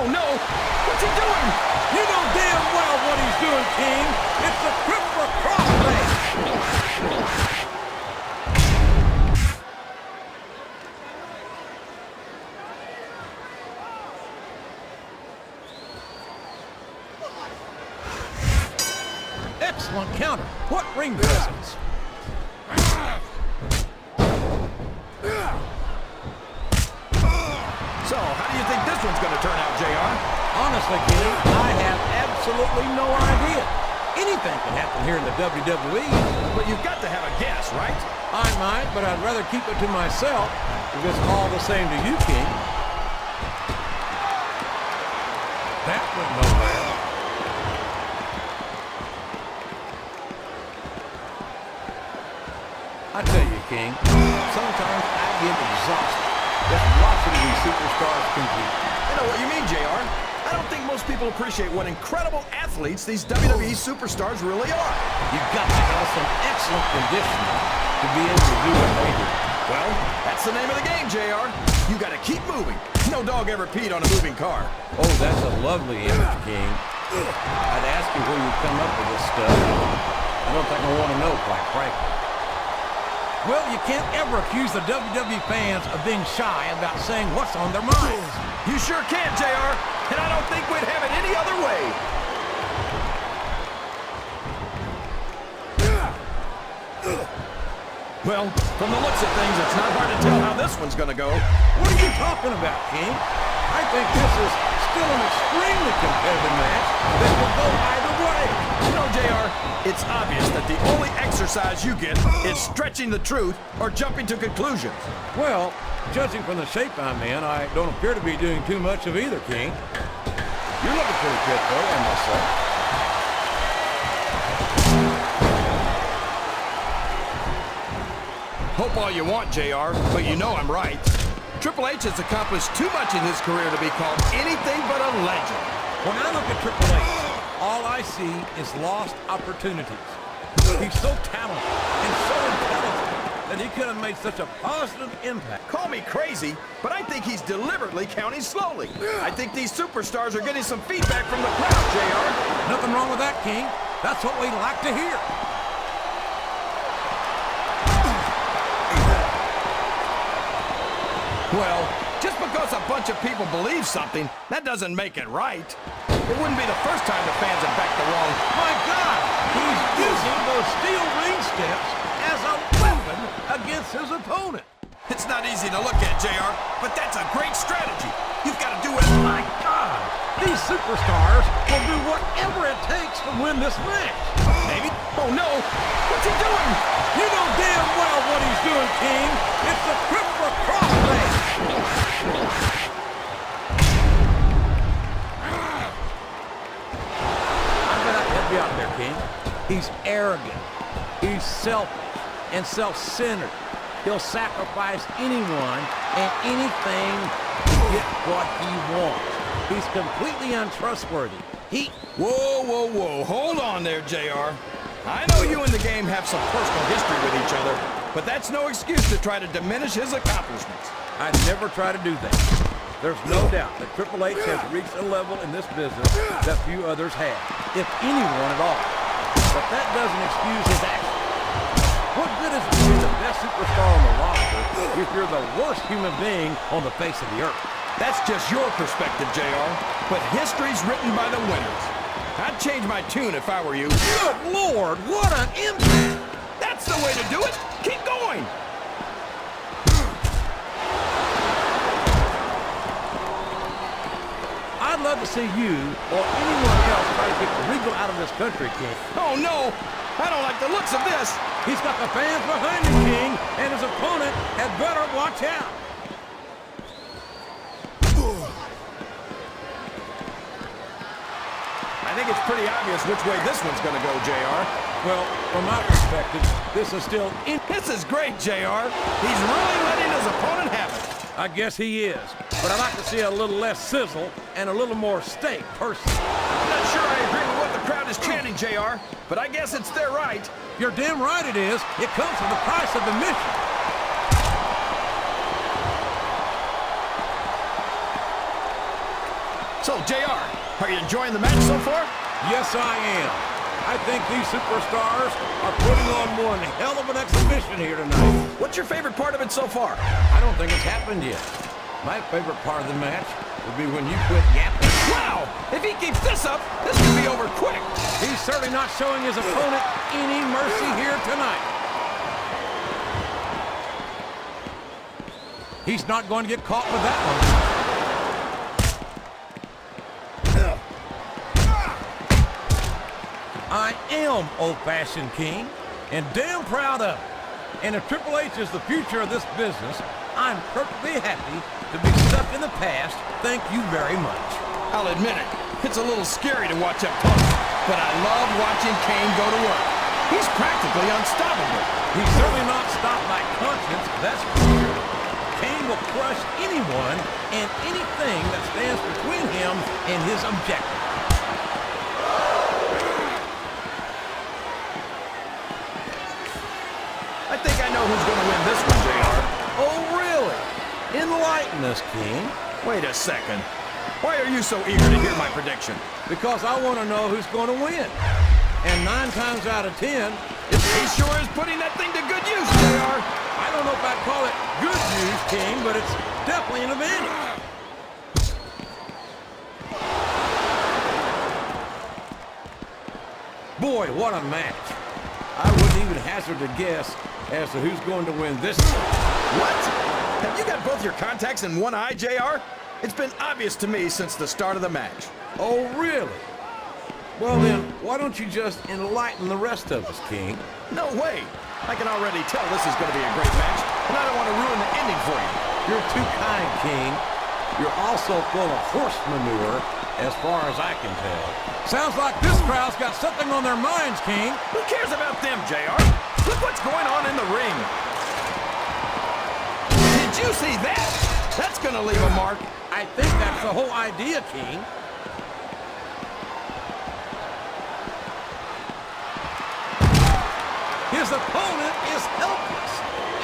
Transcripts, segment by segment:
Oh, no! What's he doing? You know damn well what he's doing, King. It's the crippler crossface. Excellent counter. What ring presence. So, how do you think this one's going to turn out, JR? Honestly, King, I have absolutely no idea. Anything can happen here in the WWE. But you've got to have a guess, right? I might, but I'd rather keep it to myself if it's all the same to you, King. That went nowhere. I tell you, King, sometimes I get exhausted just watching these superstars compete. I know what you mean, JR. I don't think most people appreciate what incredible athletes these WWE superstars really are. You've got to have some excellent conditioning to be able to do what they do. Well, that's the name of the game, JR. You got to keep moving. No dog ever peed on a moving car. Oh, that's a lovely image, King. I'd ask you where you come up with this stuff. I don't think I want to know, quite frankly. Well, you can't ever accuse the WWE fans of being shy about saying what's on their minds. You sure can, JR, and I don't think we'd have it any other way. Well, from the looks of things, it's not hard to tell how this one's gonna go. What are you talking about, King? I think this is still an extremely competitive match that could go either way. You know, JR, it's obvious that the only exercise you get is stretching the truth or jumping to conclusions. Well, judging from the shape I'm in, I don't appear to be doing too much of either, King. You're looking pretty fit, though, I must say. Hope all you want, JR, but you know I'm right. Triple H has accomplished too much in his career to be called anything but a legend. When I look at Triple H, all I see is lost opportunities. He's so talented and so intelligent that he could have made such a positive impact. Call me crazy, but I think he's deliberately counting slowly. I think these superstars are getting some feedback from the crowd, JR. Nothing wrong with that, King. That's what we like to hear. Well, just because a bunch of people believe something, that doesn't make it right. It wouldn't be the first time the fans have backed the wrong. My God, he's using those steel ring steps as a weapon against his opponent. It's not easy to look at, JR, but that's a great strategy. You've got to do it. My God, these superstars will do whatever it takes to win this match. Maybe. Oh, no. What's he doing? You know damn well what he's doing, King. It's the crippler crossface. I'm going to help you out there, King. He's arrogant. He's selfish and self-centered. He'll sacrifice anyone and anything to get what he wants. He's completely untrustworthy. Whoa, whoa, whoa. Hold on there, JR. I know you and the game have some personal history with each other, but that's no excuse to try to diminish his accomplishments. I'd never try to do that. There's no doubt that Triple H has reached a level in this business that few others have, if anyone at all. But that doesn't excuse his actions. What good is it to be the best superstar on the roster if you're the worst human being on the face of the earth? That's just your perspective, JR, but history's written by the winners. I'd change my tune if I were you. Good Lord, what an impact! That's the way to do it! Keep going! I'd love to see you or anyone else try to get Regal out of this country, King. Oh, no! I don't like the looks of this! He's got the fans behind him, King, and his opponent had better watch out. I think it's pretty obvious which way this one's gonna go, JR. Well, from my perspective, this is still This is great, JR. He's really letting his opponent have it. I guess he is. But I'd like to see a little less sizzle and a little more steak, personally. I'm not sure I agree with what the crowd is chanting, JR, but I guess it's their right. You're damn right it is. It comes with the price of admission. So, JR, are you enjoying the match so far? Yes, I am. I think these superstars are putting on one hell of an exhibition here tonight. What's your favorite part of it so far? I don't think it's happened yet. My favorite part of the match would be when you quit yapping. Wow! If he keeps this up, this could be over quick. He's certainly not showing his opponent any mercy here tonight. He's not going to get caught with that one. I am old-fashioned king, and damn proud of it. And if Triple H is the future of this business, I'm perfectly happy to be stuck in the past. Thank you very much. I'll admit it, it's a little scary to watch up close, but I love watching Kane go to work. He's practically unstoppable. He's certainly not stopped by conscience, that's for sure. Kane will crush anyone and anything that stands between him and his objective. I think I know who's going to win this one, JR. Oh, really? Enlighten us, King. Wait a second. Why are you so eager to hear my prediction? Because I want to know who's going to win. And 9 times out of 10, He sure is putting that thing to good use, JR. I don't know if I'd call it good news, King, but it's definitely an advantage. Boy, what a match. I wouldn't even hazard a guess as to who's going to win this one. What? Have you got both your contacts in one eye, JR? It's been obvious to me since the start of the match. Oh, really? Well, then, why don't you just enlighten the rest of us, King? No way. I can already tell this is going to be a great match, and I don't want to ruin the ending for you. You're too kind, King. You're also full of horse manure, as far as I can tell. Sounds like this crowd's got something on their minds, King. Who cares about them, JR? Look what's going on in the ring. Did you see that? That's going to leave a mark. I think that's the whole idea, King. His opponent is helpless,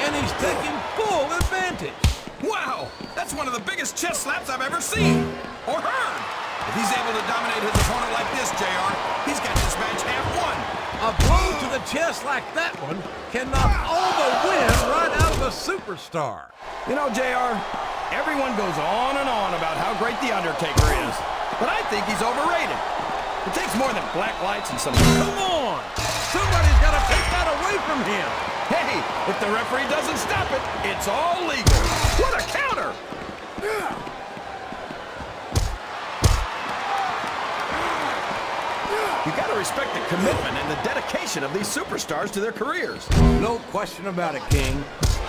and he's taking full advantage. Wow, that's one of the biggest chest slaps I've ever seen or heard. If he's able to dominate his opponent like this, JR, he's got this match half won. A blow to the chest like that one can knock all the wind right out of a superstar. You know, JR, everyone goes on and on about how great the Undertaker is, but I think he's overrated. It takes more than black lights and some... Come on! Somebody's got to take that away from him. Hey, if the referee doesn't stop it, it's all legal. What a counter! You got to respect the commitment and the dedication of these superstars to their careers. No question about it, King.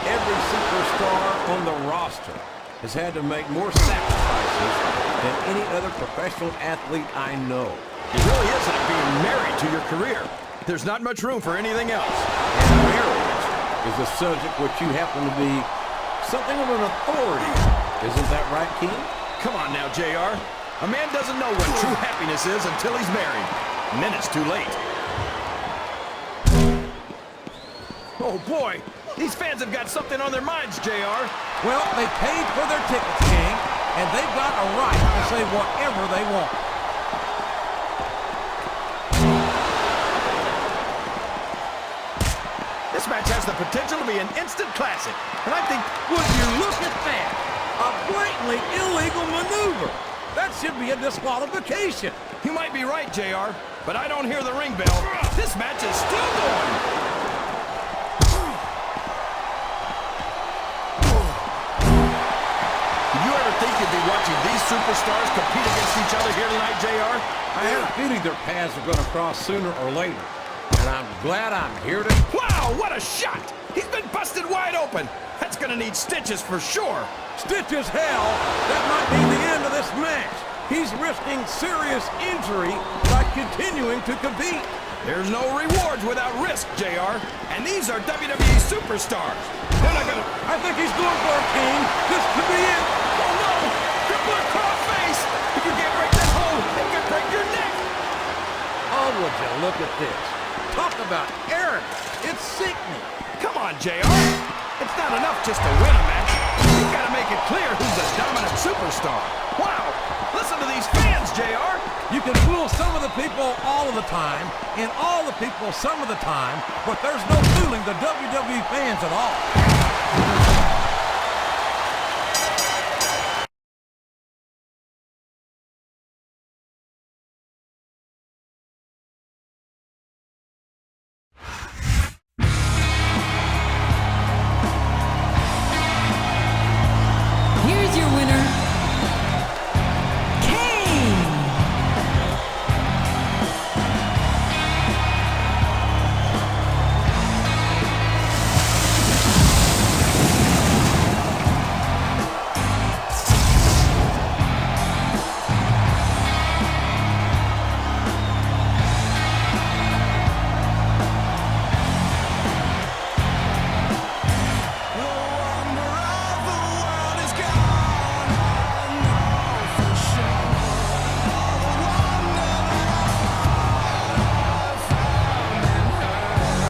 Every superstar on the roster has had to make more sacrifices than any other professional athlete I know. It really is like being married to your career. There's not much room for anything else. And marriage is a subject which you happen to be something of an authority. Isn't that right, King? Come on now, JR. A man doesn't know what true happiness is until he's married. And then it's too late. Oh, boy. These fans have got something on their minds, JR. Well, they paid for their tickets, King, and they've got a right to say whatever they want. This match has the potential to be an instant classic. And I think... Would you look at that? A blatantly illegal maneuver. That should be a disqualification. You might be right, JR, but I don't hear the ring bell. This match is still going. Did you ever think you'd be watching these superstars compete against each other here tonight, JR? I have a feeling their paths are going to cross sooner or later, and I'm glad I'm here to... Wow, what a shot! He's been busted wide open. That's going to need stitches for sure. Stitches hell, that might be the end of this match. He's risking serious injury by continuing to compete. There's no rewards without risk, JR. And these are WWE superstars. They're not gonna... I think he's going for it, King. This could be it. Oh, no! Crippler cross face! If you can't break that hold, it could break your neck! Oh, would you look at this. Talk about arrogance. It's sickening. Come on, JR. It's not enough just to win a match. You've got to make it clear who's the dominant superstar. Wow! Listen to these fans! can fool some of the people all of the time, and all the people some of the time, but there's no fooling the WWE fans at all.